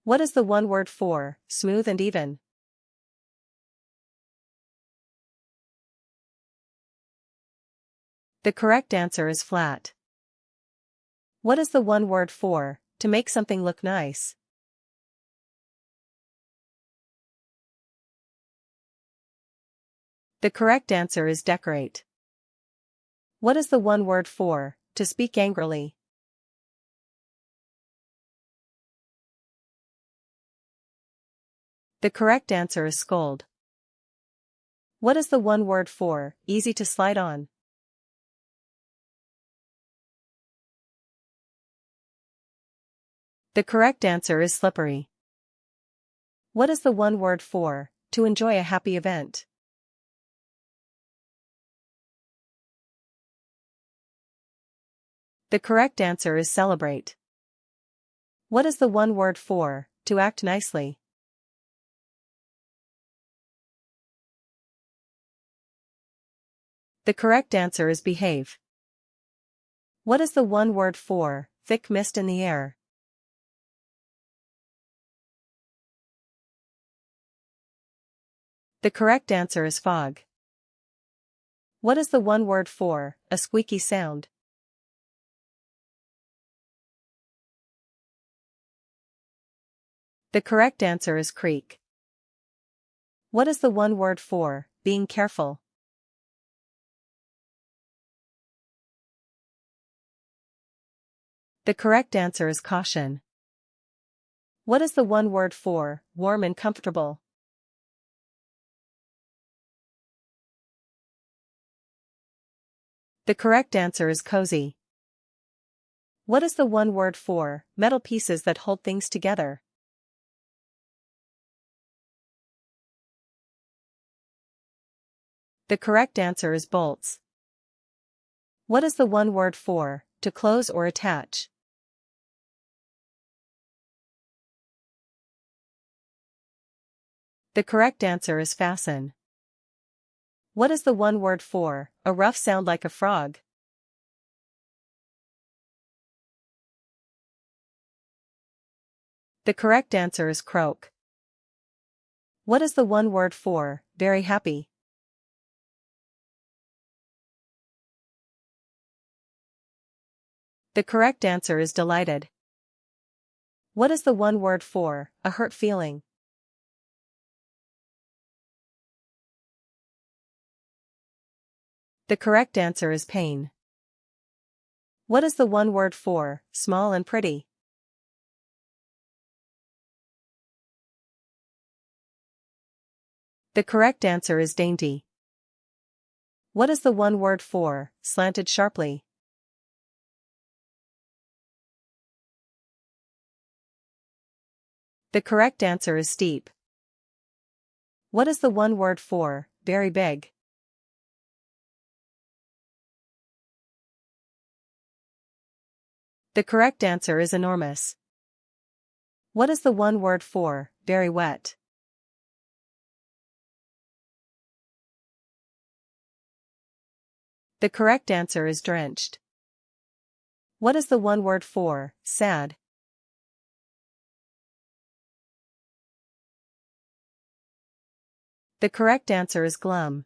What is the one word for smooth and even? The correct answer is flat. What is the one word for to make something look nice? The correct answer is decorate. What is the one word for to speak angrily? The correct answer is scold. What is the one word for easy to slide on? The correct answer is slippery. What is the one word for to enjoy a happy event? The correct answer is celebrate. What is the one word for to act nicely? The correct answer is behave. What is the one word for thick mist in the air? The correct answer is fog. What is the one word for a squeaky sound? The correct answer is creak. What is the one word for being careful? The correct answer is caution. What is the one word for warm and comfortable? The correct answer is cozy. What is the one word for metal pieces that hold things together? The correct answer is bolts. What is the one word for to close or attach? The correct answer is fasten. What is the one word for a rough sound like a frog? The correct answer is croak. What is the one word for very happy? The correct answer is delighted. What is the one word for a hurt feeling? The correct answer is pain. What is the one word for small and pretty? The correct answer is dainty. What is the one word for slanted sharply? The correct answer is steep. What is the one word for very big? The correct answer is enormous. What is the one word for very wet? The correct answer is drenched. What is the one word for sad? The correct answer is glum.